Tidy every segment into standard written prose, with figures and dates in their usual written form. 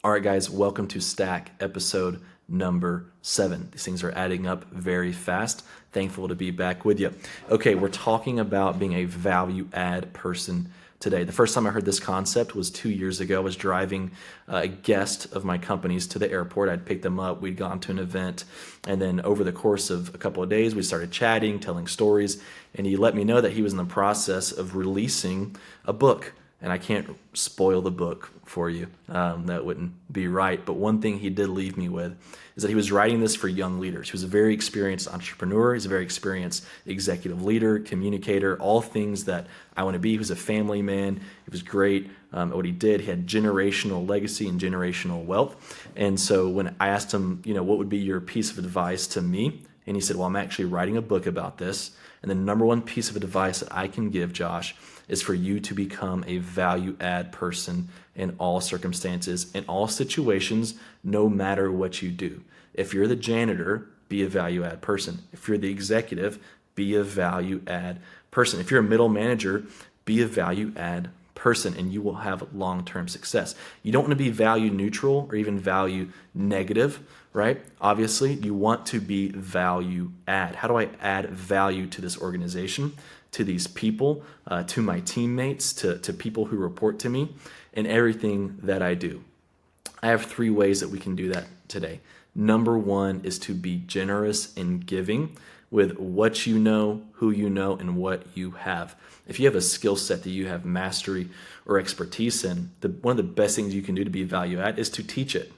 All right, guys, welcome to Stack episode number 7. These things are adding up very fast. Thankful to be back with you. Okay, we're talking about being a value add person today. The first time I heard this concept was 2 years ago. I was driving a guest of my company's to the airport. I'd picked them up. We'd gone to an event. And then over the course of a couple of days, we started chatting, telling stories. And he let me know that he was in the process of releasing a book. And I can't spoil the book for you. That wouldn't be right. But one thing he did leave me with is that he was writing this for young leaders. He was a very experienced entrepreneur. He's a very experienced executive leader, communicator, all things that I want to be. He was a family man. He was great at what he did. He had generational legacy and generational wealth. And so when I asked him, what would be your piece of advice to me? And he said, well, I'm actually writing a book about this. And the number one piece of advice that I can give, Josh, is for you to become a value add person in all circumstances, in all situations, no matter what you do. If you're the janitor, be a value add person. If you're the executive, be a value add person. If you're a middle manager, be a value add person, and you will have long-term success. You don't want to be value neutral or even value negative, right? Obviously, you want to be value add. How do I add value to this organization, to these people, to my teammates, to people who report to me, and everything that I do? I have 3 ways that we can do that today. Number 1 is to be generous in giving with what you know, who you know, and what you have. If you have a skill set that you have mastery or expertise in, one of the best things you can do to be value add is to teach it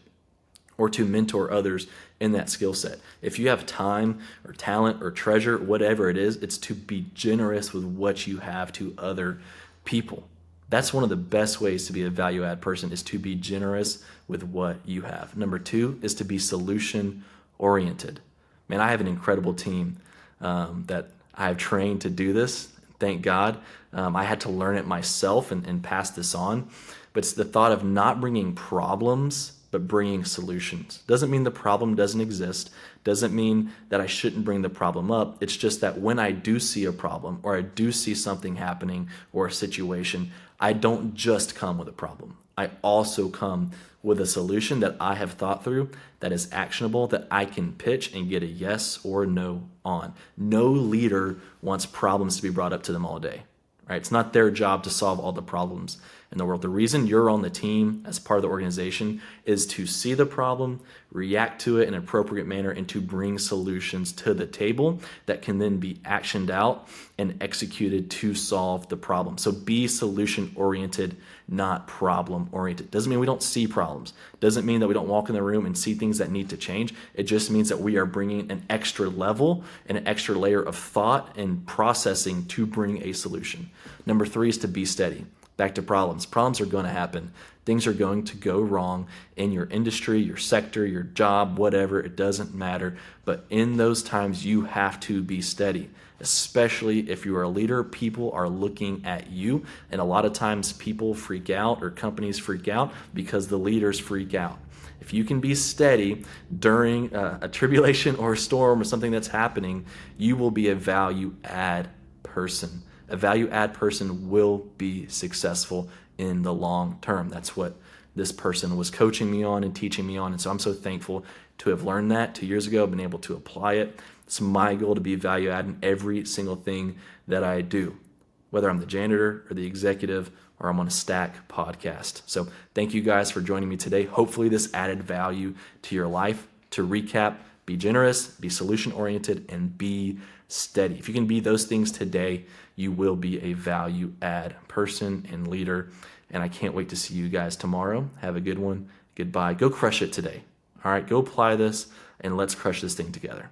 or to mentor others in that skill set. If you have time or talent or treasure, whatever it is, it's to be generous with what you have to other people. That's one of the best ways to be a value add person, is to be generous with what you have. Number 2 is to be solution oriented. Man, I have an incredible team that I have trained to do this. Thank God. I had to learn it myself and pass this on. But it's the thought of not bringing problems, but bringing solutions. Doesn't mean the problem doesn't exist. Doesn't mean that I shouldn't bring the problem up. It's just that when I do see a problem or I do see something happening or a situation, I don't just come with a problem. I also come with a solution that I have thought through, that is actionable, that I can pitch and get a yes or no on. No leader wants problems to be brought up to them all day, right? It's not their job to solve all the problems in the world. The reason you're on the team as part of the organization is to see the problem, react to it in an appropriate manner, and to bring solutions to the table that can then be actioned out and executed to solve the problem. So be solution oriented, not problem oriented. Doesn't mean we don't see problems. Doesn't mean that we don't walk in the room and see things that need to change. It just means that we are bringing an extra level and an extra layer of thought and processing to bring a solution. Number 3 is to be steady. Back to problems. Problems are going to happen. Things are going to go wrong in your industry, your sector, your job, whatever. It doesn't matter. But in those times, you have to be steady, especially if you are a leader. People are looking at you. And a lot of times people freak out, or companies freak out, because the leaders freak out. If you can be steady during a tribulation or a storm or something that's happening, you will be a value add person. A value add person will be successful in the long term. That's what this person was coaching me on and teaching me on. And so I'm so thankful to have learned that 2 years ago, been able to apply it. It's my goal to be value add in every single thing that I do, whether I'm the janitor or the executive or I'm on a Stack podcast. So thank you guys for joining me today. Hopefully this added value to your life. To recap, be generous, be solution oriented, and be steady. If you can be those things today, you will be a value add person and leader. And I can't wait to see you guys tomorrow. Have a good one. Goodbye. Go crush it today. All right, go apply this and let's crush this thing together.